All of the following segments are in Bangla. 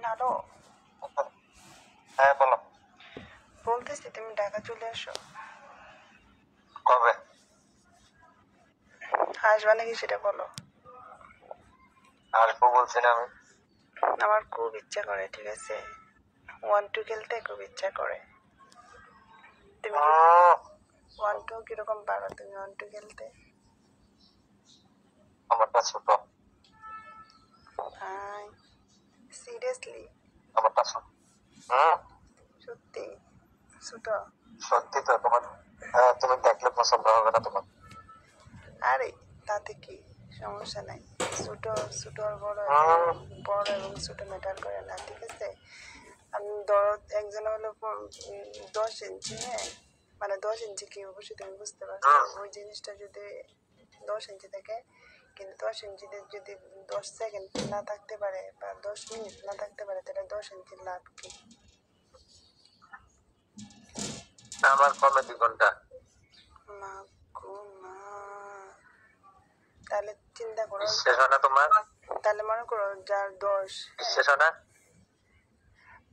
হ্যালো। হ্যাঁ বলো। বলতেছি তুমি ঢাকা চলে আসো। কবে আসবা নাকি সেটা বলো। আসবো বলছি না আমি। আমার খুব ইচ্ছা করে, ঠিক আছে, 1-2 খেলতে খুব ইচ্ছা করে। তুমি কি 1-2 কিরকম পারো তুমি 1-2 খেলতে? আমারটা ছোট। সিরিয়াসলি? আমারটা ছোট। সত্যি ছোট? সত্যি তো তোমার। তুমি দেখলে পছন্দ হবে না তোমার। আরে তাতে কি সমস্যা নাই। ছোট ছোট আর বড় বড় এবং ছোট ম্যাটার করে না, ঠিক আছে। আমি ধরো একজন হলো 10 ইঞ্চি, হ্যাঁ, মানে 10 ইঞ্চি কি অবশ্যই তুমি বুঝতে পারছো। ওই জিনিসটা যদি 10 ইঞ্চি থাকে, কিন্তু 10 ইঞ্চিতে যদি 10 সেকেন্ড না থাকতে পারে বা 10 মিনিট না থাকতে পারে, তাহলে 10 ইঞ্চির লাভ কি? আমার কমে 2 ঘন্টা। মা গো মা, তাহলে চিন্তা করো। বিশ্বাস হয় না তোমার? তাহলে মনে করো যার 10, বিশ্বাস হয় না?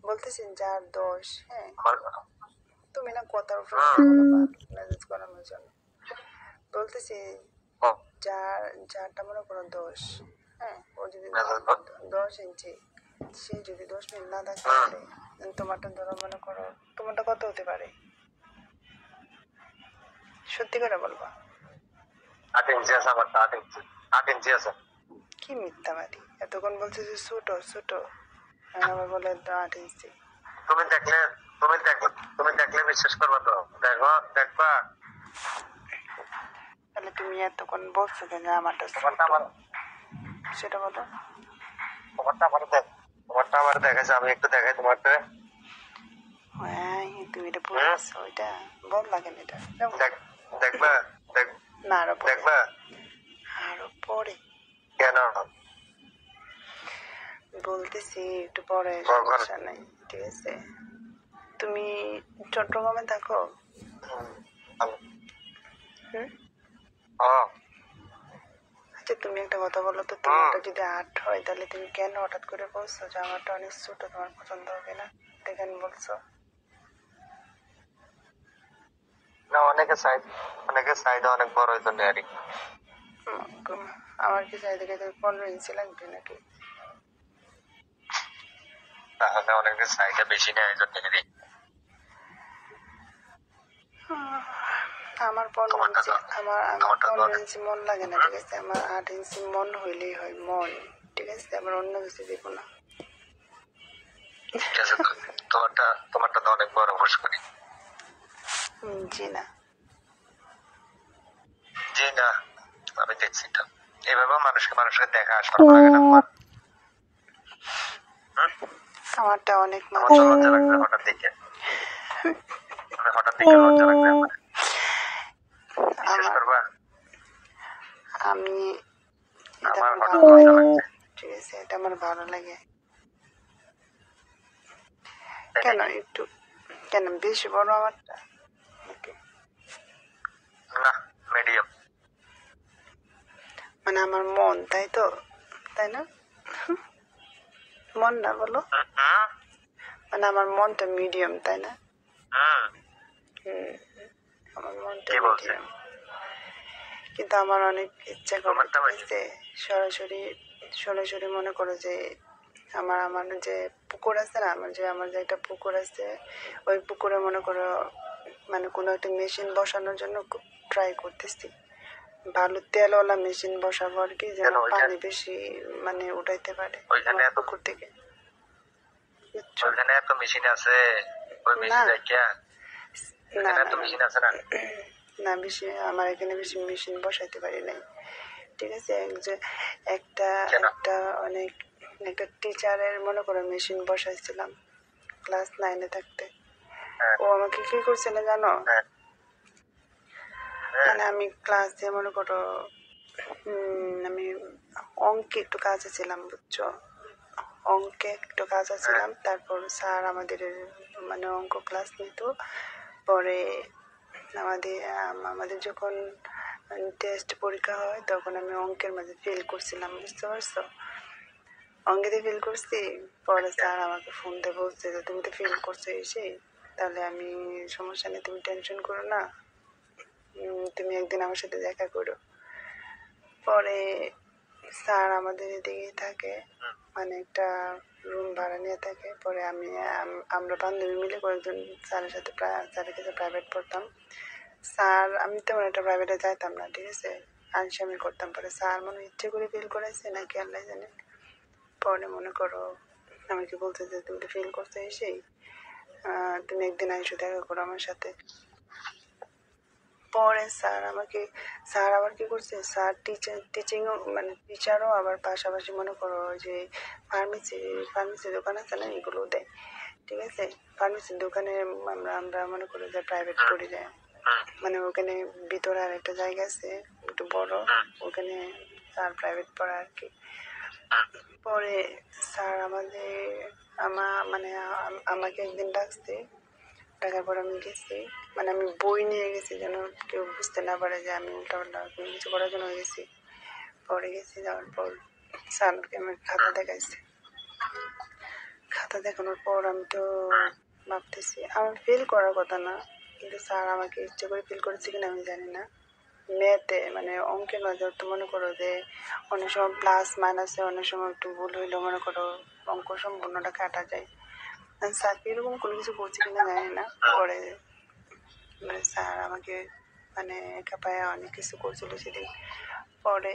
বলতেছি যার 10, হ্যাঁ, তুমি না কথার উপর মেসেজ করানোর জন্য বলতেছি, যারটা মনে করো 10, হ্যাঁ, ও যদি 10 ইঞ্চি, সে যদি 10 মিনিট না থাকতে পারে, তোমারটা ধরো মনে করো তোমারটা কত হতে পারে? সত্যি করে বলবা। 8 ইঞ্চি আছে আমারটা। 8 ইঞ্চি আছে। কি মিথ্যাবাদী, এতক্ষণ বলছে যে ছোট ছোট, আবার বলে 8 ইঞ্চি। তুমি দেখলে তুমি দেখলে বিশ্বাস করবা তো। দেখবা। তাহলে তুমি এতক্ষণ বলছো কেন আমারটা ছোট? সেটা বলো। তোমারটা আমার দেখাইছে, আমি একটু দেখাই তোমারটা। হ্যাঁ, তুমি এটা বলছো, এটা বল লাগে না, এটা দেখবা। না, আরো দেখবা আরো পরে কেন? বলতেছি একটু পরে, সমস্যা নাই, ঠিক আছে। তুমি চট্টগ্রামে থাকো? আচ্ছা তুমি একটা কথা বলো তো, তোমারটা যদি 8 হয় তাহলে তুমি কেন হঠাৎ করে বলছো যে আমারটা অনেক ছোট, তোমার পছন্দ হবে না? দেখেন বলছো না, অনেকে চাহিদা অনেক বড়, ওই জন্য আর কি। আমার কি চাই দেখে 15 ইঞ্চি লাগবে নাকি? তাহলে অনেকের চাহিদা বেশি নেই, এই জন্য আমার 15 ইঞ্চি মন লাগে না, ঠিক আছে। আমার 8 ইঞ্চি মন হইলেই হয়, মন, ঠিক আছে। আমার অন্য কিছু দিব না। তোমারটা তো অনেক বড় পুষ্করি। জি না। আমি দেখছি তো। এইভাবে মানুষকে দেখা আসলে লাগে না তোমার। আমারটা অনেক আমার তো লজ্জা লাগবে হঠাৎ দেখে লজ্জা লাগবে আমার। বিশ্বাস করবা? আমি আমার হঠাৎ লজ্জা লাগছে, ঠিক আছে, এটা আমার ভালো লাগে। কেন বেশি বড় আমারটা? না, মিডিয়াম। মানে আমার মন, তাই তো, তাই না? মন না বলো, মানে আমার মনটা মিডিয়াম, তাই না? আমার মনটা মিডিয়াম, কিন্তু আমার অনেক ইচ্ছা করতে সরাসরি মনে করো যে আমার যে পুকুর আছে না, আমার যে একটা পুকুর আছে, ওই পুকুরে মনে করো মানে কোনো একটা মেশিন বসানোর জন্য ট্রাই করতেছি। ভালো তেলওয়ালা মেশিন বসাবো আর কি, যেন পানি বেশি মানে উঠাইতে পারে পুকুর থেকে। ওইখানে এত মেশিন আছে, ওই মেশিন মেশিন আছে না? না, বেশি আমার এখানে বেশি মেশিন বসাইতে পারি নাই, ঠিক আছে। একটা টিচারের মনে করো মেশিন বসাইছিলাম ক্লাস 9-এ থাকতে। ও আমাকে কি করছিল জানো? মানে আমি ক্লাসে মনে করো আমি অঙ্কে একটু কাজে ছিলাম, বুঝছো, অঙ্কে একটু কাজে ছিলাম। তারপর স্যার আমাদের মানে অঙ্ক ক্লাস নিত। পরে আমাদের যখন টেস্ট পরীক্ষা হয় তখন আমি অঙ্কের মাঝে ফেল করছিলাম, বুঝতে পারছো। অঙ্কিতে ফিল করছি। পরে স্যার আমাকে ফোন দিয়ে বলছে যে তুমি তো ফিল করছো এসে, তাহলে আমি সমস্যা নেই, তুমি টেনশন করো না, তুমি একদিন আমার সাথে দেখা করো। পরে স্যার আমাদের এদিকেই থাকে, মানে একটা রুম ভাড়া নিয়ে থাকে। পরে আমরা বান্ধবী মিলে কয়েকজন স্যারের সাথে স্যারের কাছে প্রাইভেট পড়তাম। স্যার আমি তেমন একটা প্রাইভেটে যাইতাম না, ঠিক আছে, আনসামি করতাম। পরে স্যার মনে ইচ্ছে করে ফিল করাইছে নাকি আল্লাহ জানে। পরে মনে করো আমাকে বলতে যে তুমি তো ফিল করতে এসেই তুমি একদিন আইসো দেখা করো আমার সাথে। পরে স্যার আবার কি করছে, স্যার টিচিংও মানে টিচারও আবার পাশাপাশি মনে করো যে ফার্মেসি দোকান আছে না, এগুলো দেয়, ঠিক আছে। ফার্মেসির দোকানে আমরা মনে করি যে প্রাইভেট পড়ে যায়, মানে ওখানে ভিতরে আর একটা জায়গা আছে একটু বড়, ওখানে স্যার প্রাইভেট পড়া আর কি। পরে স্যার আমাকে একদিন ডাকছে, টাকার পর আমি গেছি, মানে আমি বই নিয়ে গেছি যেন কেউ বুঝতে না পারে যে আমি উল্টাপাল্টা কিছু করার জন্য গেছি। পরে গেছি, যাওয়ার পর স্যারকে আমার খাতা দেখাইছে। খাতা দেখানোর পর আমি তো ভাবতেছি আমার ফেল করার কথা না, কিন্তু স্যার আমাকে ইচ্ছে করে ফেল করেছে কিনা আমি জানি না। ম্যাথে মানে অঙ্কের মাঝে তো মনে করো যে অনেক সময় প্লাস মাইনাসে অনেক সময় একটু ভুল হইলেও মনে করো অঙ্ক সম্পূর্ণটা কাটা যায়। স্যার এরকম কোনো কিছু করছে কিনা জানি না। পরে মানে স্যার আমাকে মানে একা পায়ে অনেক কিছু করছিল সেদিন। পরে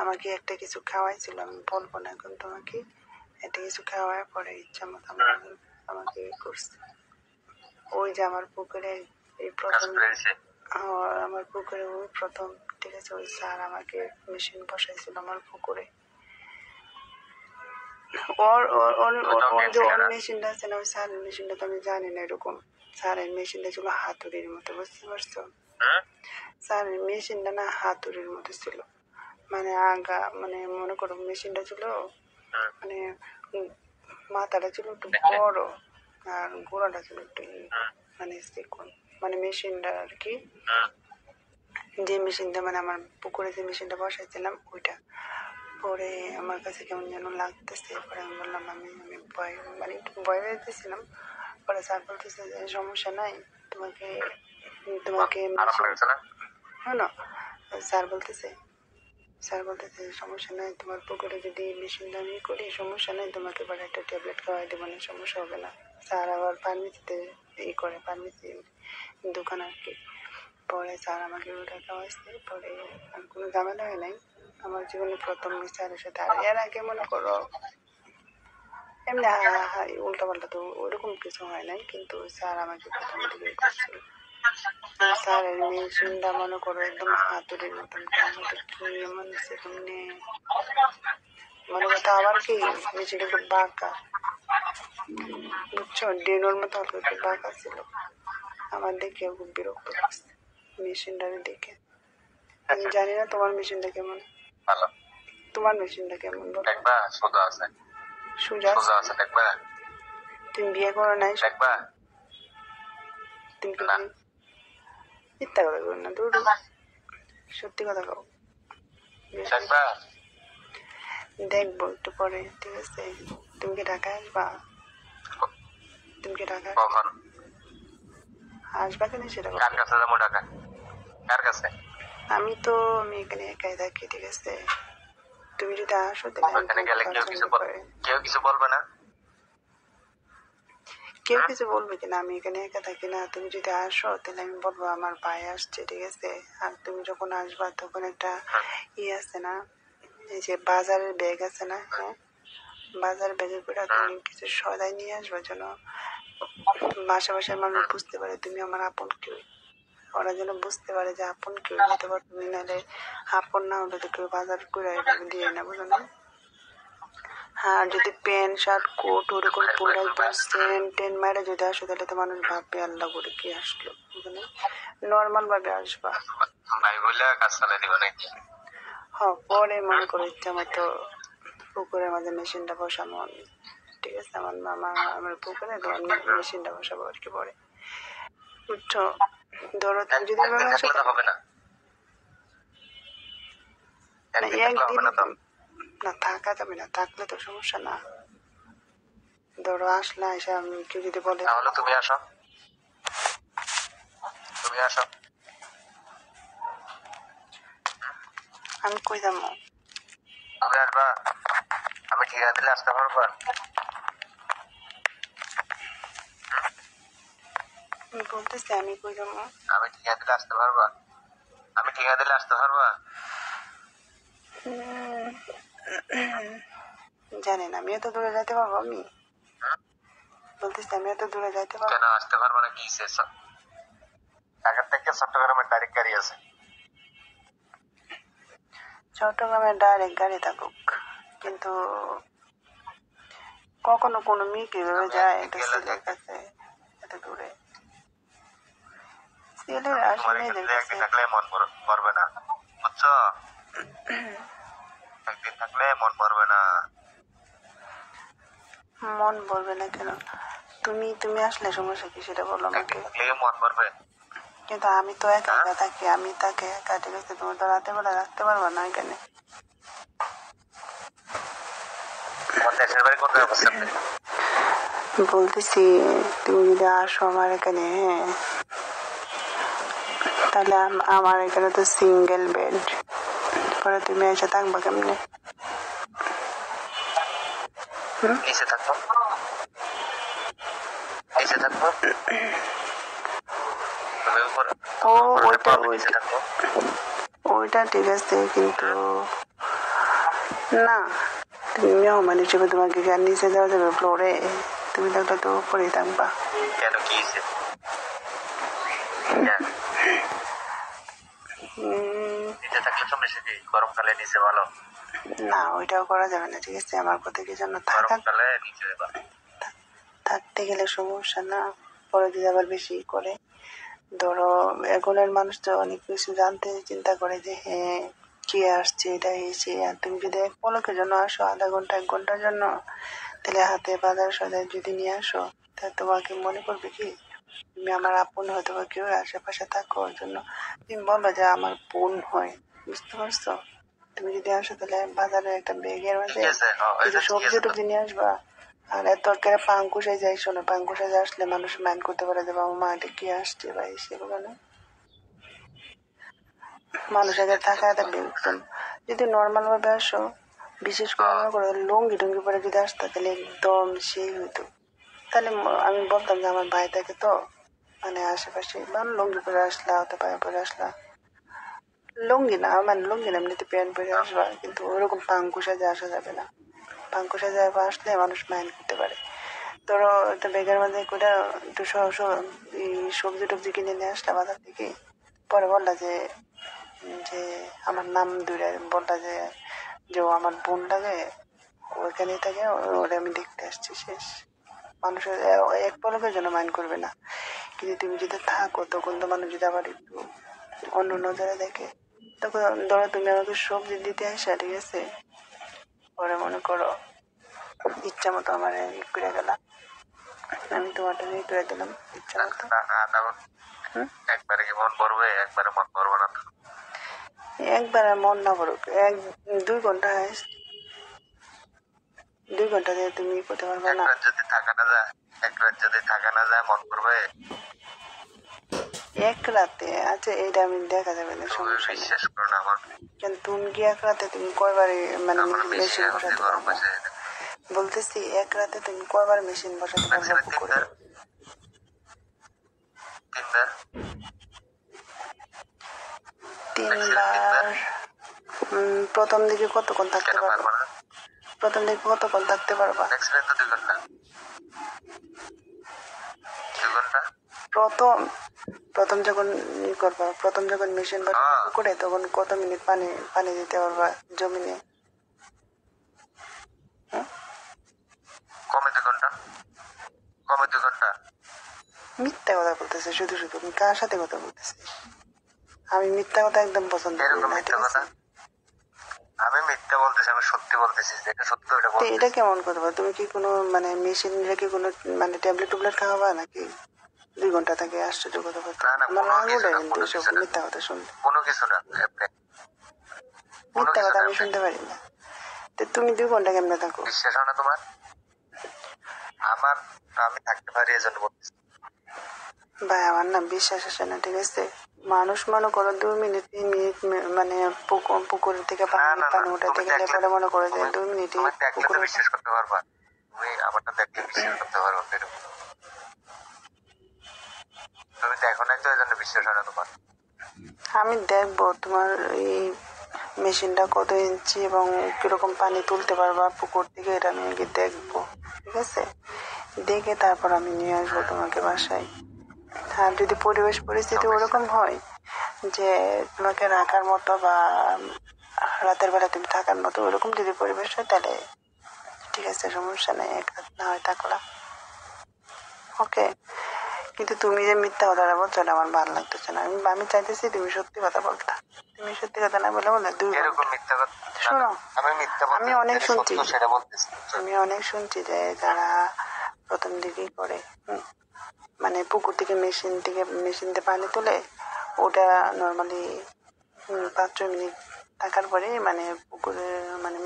আমাকে একটা কিছু খাওয়াইছিল, আমি বলবো না এখন তোমাকে। একটা কিছু খাওয়ায় পরে ইচ্ছা মতো আমাকে করছে। ওই যে আমার পুকুরে এই প্রথম, আমার পুকুরে ওই প্রথম, ঠিক আছে, ওই স্যার আমাকে মেশিন বসাইছিল আমার পুকুরে। ওর মেশিনটা আছে না, ওই স্যারের মেশিনটা তো আমি জানি না এরকম। স্যারের মেশিনটা ছিল হাতুড়ির মতো, বুঝতে পারছো? স্যারের মেশিনটা না হাতুড়ির মতো ছিল, মানে আগা মানে মনে করো মেশিনটা ছিল মানে মাথাটা ছিল একটু বড় আর গোড়াটা ছিল একটু মানে চিকন, মানে মেশিনটা আর কি, যে মেশিনটা মানে আমার পুকুরে যে মেশিনটা বসাইছিলাম ওইটা। পরে আমার কাছে কেমন যেন লাগতেছে, পরে আমি বললাম আমি ভয় মানে একটু ভয় পেয়েছিলাম। পরে স্যার বলতেছে যে সমস্যা নাই, তোমাকে তোমাকে শোনো, স্যার বলতেছে সমস্যা নাই, তোমার পুকুরে যদি মেশিনটা আমি করি সমস্যা নাই, তোমাকে এবার একটা ট্যাবলেট খাওয়াই দেবো, না সমস্যা হবে না। স্যার আবার ফার্মেসিতে করে, ফার্মেসি দোকান আর কি। পরে স্যার আমাকে ওটা খাওয়াইছে। পরে আর কোনো ঝামেলা হয় নাই, আমার জীবনে প্রথম স্যারের সাথে। আর এর আগে মনে করো এমনি উল্টা পাল্টা তো ওরকম কিছু হয় নাই, কিন্তু স্যার আমাকে প্রথম দিকে করছিল। স্যারের মেশিনটা মনে করো একদম হাতুড়ির মতন, কি এমন সেখানে মনে করতো আবার কি মেশিনটা একটু বাঁকা, বুঝছো, ডেনোর মতো অল্প একটু বাঁকা ছিল। আমার দেখে খুব বিরক্ত করছে মেশিনটারে দেখে। আমি জানি না তোমার মেশিনটা কেমন, তোমার মেশিনটা কেমন বলো? সোজা আছে। তুমি বিয়ে করো নাই? তুমি কি মিথ্যা কথা বলো না, দূর সত্যি কথা কও। দেখবো একটু পরে, ঠিক আছে। তুমি কি ঢাকায় আসবা? তুমি কি ঢাকায় আসবা কিনা সেটা আমি এখানে একাই থাকি, ঠিক আছে। তুমি যদি আসো তাহলে কেউ কিছু বলবে কিনা, আমি এখানে একা থাকি না। তুমি যদি আসো তাহলে আমি বলবো আমার ভাই আসছে, ঠিক আছে। আর তুমি যখন আসবা তখন একটা আছে না, এই যে বাজারের ব্যাগ আছে না, হ্যাঁ, বাজার ব্যাগে করে তুমি কিছু সদাই নিয়ে আসবা, যেন বাসার মানুষ বুঝতে পারে তুমি আমার আপন কেউ। ওরা যেন বুঝতে পারে যে আপন কেউ হতে পারো তুমি, নাহলে আপন না হলে তো কেউ বাজার করে দিয়ে না, বুঝো না। হ্যাঁ, যদি প্যান্ট শার্ট কোট ওরকম পরে একদম সেন্ট টেন মারে যদি আসো তাহলে তো মানুষ ভাববে আল্লাহ করে কি আসলো, বুঝলে। নর্মাল ভাবে আসবা। হ্যাঁ, পরে মনে করো ইচ্ছা মতো পুকুরের মাঝে মেশিনটা বসানো আমি, ঠিক আছে। আমার মামা আমার পুকুরে তোমার মেশিনটা বসাবো আর কি পরে, বুঝছো। ধরো তুমি যদি হবে না, একদিন না থাকা যাবে না, থাকলে তো সমস্যা না। ধরো আসলে এসে আমি কেউ যদি বলে তাহলে তুমি আসো, তুমি আসো। আমি কই যাবো? তুমি আসবা, আমি ঠিকা দিলে আসতে পারবা? আমি বলতেছি আমি কই যাবো? আমি ঠিকা দিলে আসতে পারবা? আমি ঠিকা দিলে আসতে পারবা? জানি না, আমি এত দূরে যাইতে পারবো? আমি বলতেছি আমি এত দূরে যাইতে পারবো? কেন আসতে পারবা না? কি শেষ ঢাকা থেকে চট্টগ্রামের ডাইরেক্ট গাড়ি আছে। চট্টগ্রামে ডাইরেক্ট গাড়ি থাকুক, কিন্তু কখনো কোনো মেয়ে কিভাবে আমি যায় একদিন এটা গেলে ছেলের কাছে এত দূরে? ছেলের আমি আসে তোমার মেয়েদের এখানে কাছে একদিন থাকলে মন ভরবে না, বুঝছো? একদিন থাকলে মন ভরবে না। মন বলবে না কেন? তুমি তুমি আসলে সমস্যা কি সেটা বলো আমাকে। একদিন থাকলে মন ভরবে। কিন্তু আমি তো একা একা থাকি, আমি তাকে একা, ঠিক আছে? তুমি তো রাতে বেলা রাখতে পারবা না এখানে। তোমার দেশের বাড়ি কোন জায়গায় বলছেন? বলতেছি তুমি যদি আসো আমার এখানে, হ্যাঁ, তাহলে আমার এখানে তো সিঙ্গেল বেড, পরে তুমি এসে থাকবা কেমনে? নিচে থাকবো, নিচে থাকবো। তুমি উপরে, ও উপরে থাকবো, ওইটা আমি নিচে থাকবো। ওইটা ঠিক আছে, কিন্তু না, তুমি মেহমান হিসেবে তোমাকে কি আর নিচে যাওয়া যাবে ফ্লোরে? তুমি থাকলে তো উপরেই থাকবা। কেন, কি হয়েছে? নিচে থাকলে সমস্যা কি? গরমকালে নিচে ভালো। না, ওইটাও করা যাবে না, ঠিক আছে? আমার কথা কি জানো, গরমকালে নিচে ভালো। থাকতে গেলে সমস্যা না, পরে যদি আবার বেশি করে। ধরো এখনের মানুষ তো অনেক কিছু জানতে চিন্তা করে যে হ্যাঁ কে আসছে, এটা এসে। আর তুমি যদি এক পলকের জন্য আসো, আধা ঘন্টা 1 ঘন্টার জন্য, তাহলে হাতে বাজার সদাই যদি নিয়ে আসো, তাহলে তোমাকে মনে করবে কি তুমি আমার আপন, হয়তো বা কেউ আশেপাশে থাকো, ওর জন্য তুমি বলবে যে আমার বোন হয়, বুঝতে পারছো? তুমি যদি আসো তাহলে বাজারে একটা ব্যাগের ঠিক মধ্যে আছে, কিছু এটা ঠিক সবজি আছে তো। টবজি নিয়ে আসবা। আর এত করে পাঙ্কুশাই যাই, শোনো, পাঙ্কুশাই আসলে মানুষ মাইন্ড করতে পারে যে বাবা মা এটা কি আসছে বা সেগুলো না, মানুষ আগে সেটা ঠিক থাকা আছে একটা তো। বিরক্তন। যদি নর্মাল ভাবে আসো, বিশেষ করে মনে করো লুঙ্গি টুঙ্গি পরে যদি আসতো, তাহলে একদম সেই হইতো। তাহলে আমি বলতাম যে আমার ভাই থাকে তো মানে আশেপাশে, মানে লুঙ্গি পরে আসলা, হতে পায়ে পরে আসলা, লুঙ্গি না, মানে লুঙ্গি না, এমনিতে প্যান্ট পরে আসবা, কিন্তু ওরকম পাঙ্কুশা যে আসা যাবে না। পাঙ্কুশা যায় আসলে মানুষ মাইন্ড করতে পারে। ধরো একটা ব্যাগের মধ্যে করে একটু এই সবজি টবজি কিনে নিয়ে আসলা বাজার থেকে, পরে বললা যে যে আমার নাম দূরে বললা যে যে ও আমার বোন লাগে, ওইখানেই থাকে, ওরে আমি দেখতে আসছি, শেষ। মানুষের এক পলকের জন্য মাইন্ড করবে না। কিন্তু তুমি যদি থাকো, তখন তো মানুষ যদি আবার একটু অন্য নজরে দেখে, তখন ধরো তুমি আমাকে সবজি দিতে আসা, ঠিক আছে? পরে মনে করো ইচ্ছা মতো আমার ই করে গেলা, আমি তোমারটা ই করে দিলাম ইচ্ছা মতো। একবারে কি মন ভরবে? একবারে মন ভরবে না তো। একবার আর মন না পড়ুক, 2 ঘন্টা, 2 ঘন্টা দিয়ে তুমি ই করতে পারবে এক না? রাত যদি থাকা না যায়, এক রাত যদি থাকা না যায়, মন ভরবে? এক রাতে আচ্ছা, এটা আমি দেখা যাবে না, তুমি সমস্যা নেই। বিশ্বাস করো না আমার, কিন্তু তুমি কি এক রাতে তুমি কয়বারে মানে আমার বেশি মেশিন এখন যে বসাতে গরম পারবো? আছে। বলতেছি এক রাতে তুমি কয়বার মেশিন বসাতে পারবো ম্যাক্সিমাম পুকুরে? 3 বার, 3 বার, ম্যাক্সিমাম 3 বার। 3 বার? প্রথম দিকে কতক্ষণ থাকতে কেন পারবো? পারবো না? প্রথম দিকে কতক্ষণ থাকতে পারবা? ম্যাক্সিমাম তো 2 ঘন্টা, 2 ঘন্টা। প্রথম প্রথম যখন ই করবা, প্রথম যখন মেশিন বসাবে পুকুরে, তখন কত মিনিট পানি পানি দিতে পারবা জমিনে? কমে 2 ঘন্টা, কমে 2 ঘন্টা। মিথ্যা কথা বলতেছে শুধু শুধু, তুমি কার সাথে কথা বলতেছে? আমি মিথ্যা কথা একদম পছন্দ করি এরকম না, মিথ্যা ঠিক কথা? আছে? আমি মিথ্যা বলতেছি? আমি সত্যি বলতেছি, যেটা সত্য ওটা তো এটা বলতেছি। কেমন করবা? তুমি কি কোনো মানে মেশিন রেখে কোনো মানে ট্যাবলেট টুবলেট খাওয়াবা নাকি? 2 ঘন্টা থেকে আশ্চর্য কথা বলতে না না, আমার কোনো রাগ কিছু ওঠে না, কিন্তু কোনো এসব কিছু না, মিথ্যা কথা শুনলে। কোনো কিছু না, এমনি কোনো মিথ্যা কিছু কথা না, আমি এমনি। শুনতে পারি না। তো তুমি 2 ঘন্টা কেমনে থাকো? বিশ্বাস হয় না তোমার? আমার আমি থাকতে পারি এজন্য বলতেছি। ভাই আমার না বিশ্বাস আসে না, ঠিক আছে? মানুষ মনে করো 2 মিনিট 3 মিনিট মানে পুকুর থেকে না না না, পানি উঠাতে তুমি গেলে দেখলে পরে মনে করো যে তুমি 2 মিনিটই তুমি দেখলে তো পুকুরে ওঠে। বিশ্বাস করতে পারবা। তুমি আমারটা দেখলে বিশ্বাস করতে পারবা এরকম। তুমি দেখো নাই তো এজন্য বিশ্বাস হয় না তোমার। আমি দেখবো তোমার এই মেশিনটা কত ইঞ্চি এবং কিরকম পানি তুলতে পারবা পুকুর থেকে, এটা আমি আগে দেখবো, ঠিক আছে? দেখে তারপর আমি নিয়ে আসবো তোমাকে বাসায়। আর যদি পরিবেশ পরিস্থিতি সমস্যা ওরকম নেই। হয় যে তোমাকে রাখার মতো বা রাতের বেলা তুমি থাকার মতো ওরকম যদি পরিবেশ হয়, তাহলে ঠিক আছে, সমস্যা নেই, এক রাত না হয় থাকলাম, ওকে। কিন্তু তুমি যে মিথ্যা কথাটা বলছো এটা আমার ভালো লাগতেছে না। আমি চাইতেছি তুমি সত্যি কথা বলতা। তুমি সত্যি কথা না বলে বলে 2 ঘন্টা। এরকম মিথ্যা কথা না, না, শোনো, আমি মিথ্যা আমি বলতে অনেক যেটা শুনছি, সত্য সেটা বলতেছি। আমি অনেক শুনছি যে যারা প্রথম দিকেই করে, মানে পুকুর থেকে মেশিন দিয়ে পানি তুলে, ওটা নর্মালি 5-6 মিনিট থাকার পরে মানে পুকুরে মানে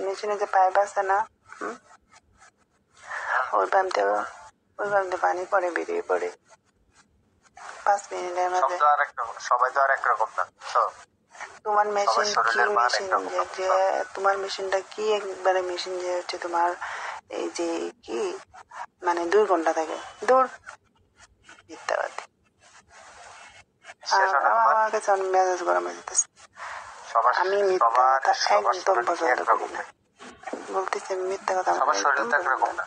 মেশিনে যে পাইপ আছে না, হুম, ওই পাম্পতে পানি পরে বেরিয়ে পড়ে 5 মিনিটের সব মাঝে। তো আর এক রকম, সবাই তো আর এক রকম না তো। তোমার সবার মেশিন কি শরীরের মান মেশিন একরকম যে না যে তো। তোমার মেশিনটা কি একবারে মেশিন যে হচ্ছে তোমার এই যে কি মানে 2 ঘন্টা থাকে? দূর, মিথ্যাবাদী। বিশ্বাস হয় না তোমার? আমার কাছে অনেক মেজাজ গরম হয়ে যেতেছে। সবার আমি মিথ্যা সবার কথা সবার একদম শরীর কি পছন্দ করি একরকম না, না? বলতেছি আমি মিথ্যা কথা আমার সবার শরীর একদম তো পছন্দ একরকম না। না।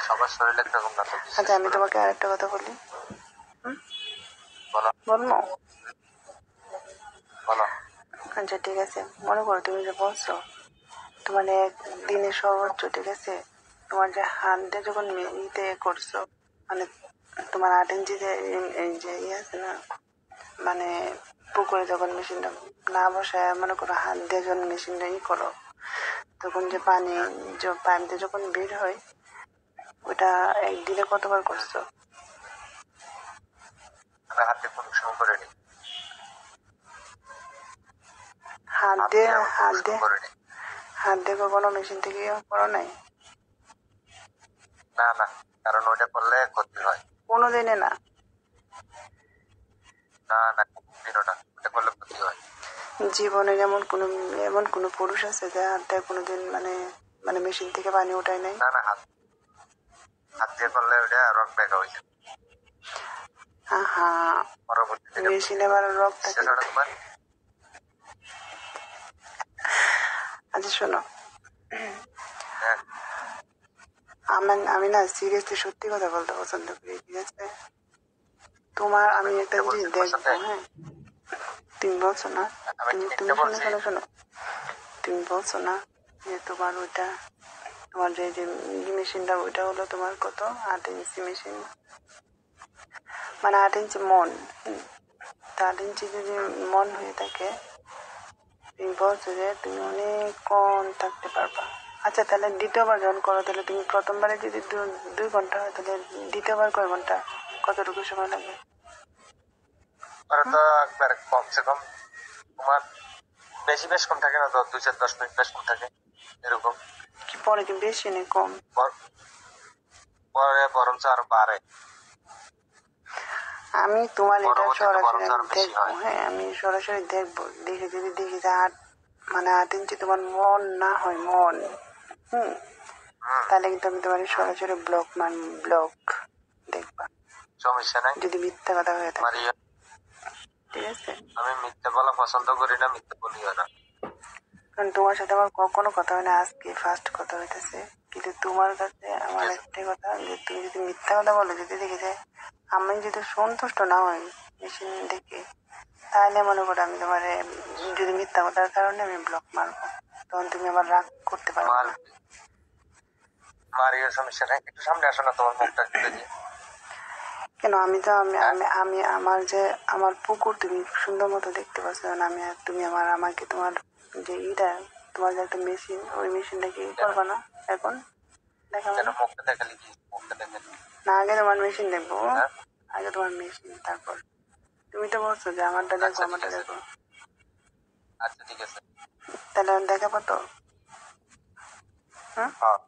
সবার শরীর একরকম না তো, আচ্ছা বিশ্বাস আমি করো। তোমাকে আরেকটা কথা বলি, বলো বলবো? বলো। আচ্ছা ঠিক আছে, মনে করো তুমি যে বলছো তোমার একদিনে সর্বোচ্চ, ঠিক আছে, তোমার যে হাত দিয়ে যখন ইতে করছো, মানে তোমার 8 ইঞ্চি যে এই যে ইয়ে আছে না, মানে পুকুরে যখন মেশিনটা না বসায় মনে করো হাত দিয়ে যখন মেশিনটা করো, তখন যে পানি যে পাইপ দিয়ে যখন বের হয়, ওটা একদিনে কতবার করছো? আমি হাতে কোনো সময় করে নি। হাত হাত দিয়ে দিয়ে আমি কোনো হাত সময় দিয়ে করে নি। হাত দিয়ে কখনো মেশিন থেকে করো নাই? না না, কারণ ওইটা করলে ক্ষতি হয়। কোনোদিনে না? না না, কোনোদিনও না, ওটা করলে ক্ষতি হয়। জীবনের এমন কোনো পুরুষ আছে যে হাত দিয়ে কোনোদিন মানে মানে মেশিন থেকে পানি ওঠায় নাই? না না, হাত হাত দিয়ে করলে ওটা রক দেখা হয়েছে। আহা, পরবর্তীতে এটা ক্ষতি মেশিনে হয়। আবার রক থাকে? বিশ্বাস হয় না তোমার? আচ্ছা শোনো, হ্যাঁ। আমি না সিরিয়াসলি সত্যি কথা বলতে পছন্দ করি, ঠিক আছে? তোমার আমি আমি একটা মিথ্যা জিনিস বলছি তোমার দেখবো, সাথে? হ্যাঁ? তুমি বলছো না, আমি কি তুমি তুমি মিথ্যা শোনো বলছি? শোনো শোনো, তুমি বলছো না যে তোমার ওইটা, তোমার যে যে মেশিনটা ওইটা হলো তোমার কত, 8 ইঞ্চি মেশিন, মানে 8 ইঞ্চি মন, তো 8 ইঞ্চি যদি মন হয়ে থাকে, তুমি বলছো যে তুমি অনেকক্ষণ থাকতে পারবা। আচ্ছা তাহলে দ্বিতীয়বার যখন করো, তাহলে তুমি প্রথমবারে যদি 2 ঘন্টা হয়, তাহলে দ্বিতীয়বার কয় ঘন্টা, কতটুকু সময় লাগে? ওরা তো একবার কমসে কম তোমার বেশ কম থাকে না তো, 2-4-10 মিনিট বেশ কম থাকে এরকম। কি পরে কি বেশি নেই কম? পরে বরঞ্চ আরো বাড়ে। আমি তোমার এটা পরবর্তীতে সরাসরি বরঞ্চ আমি আরো বেশি দেখবো, হয়। হ্যাঁ আমি সরাসরি দেখবো, দেখে যদি দেখি যে মানে 8 ইঞ্চি তোমার মন না হয় মন, হুম, হম। তাহলে কিন্তু আমি তোমার সরাসরি ব্লক দেখবা, সমস্যা নাই। যদি মিথ্যা কথা হয়ে থাকে, মারিয়া, ঠিক আছে? আমি মিথ্যে বলা পছন্দ করি না, মিথ্যে বলিও না। কারণ তোমার সাথে আমার কখনো কথা হয় না, আজকে ফার্স্ট কথা হইতেছে। কিন্তু তোমার কাছে ঠিক আমার আছে। একটাই কথা, যে তুমি যদি মিথ্যা কথা বলো, যদি দেখি যে আমি যদি সন্তুষ্ট না হই মেশিন দেখে, তাহলে মনে করো আমি তোমার যদি মিথ্যা কথার কারণে আমি ব্লক মারবো, তখন তুমি আমার রাগ করতে পারবে মার না। মারিও, সমস্যা নাই, একটু সামনে আসো না, তোমার মুখটা একটু দেখি। কেন? আমি তো আমি হ্যাঁ, আমি আমি আমার যে আমার পুকুর তুমি সুন্দর মতো দেখতে পাচ্ছ না, আমি তুমি আমাকে তোমার যে তোমার যে একটা মেশিন, ওই মেশিনটা কি কেন করবা না এখন? দেখাবে কেন না? মুখটা দেখালি কি, মুখটা দেখালি? না, আগে তোমার মেশিন দেখবো, হ্যাঁ, আগে তোমার মেশিন, তারপর তুমি তো বলছো যে আমারটা দেখো, আচ্ছা ঠিক আমারটা আছে। দেখো। আচ্ছা ঠিক আছে। তাহলে আমি দেখাবো তো? হ্যাঁ, হ্যাঁ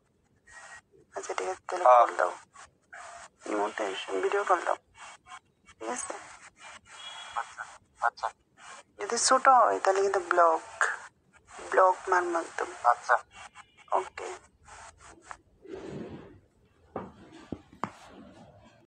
আচ্ছা ঠিক আছে, তাহলে হ্যাঁ কল দাও, নো টেনশন, ভিডিও কল দাও, ঠিক আছে? আচ্ছা আচ্ছা যদি ছোট হয় তাহলে কিন্তু ব্লক ব্লক মারবো একদম। আচ্ছা ওকে।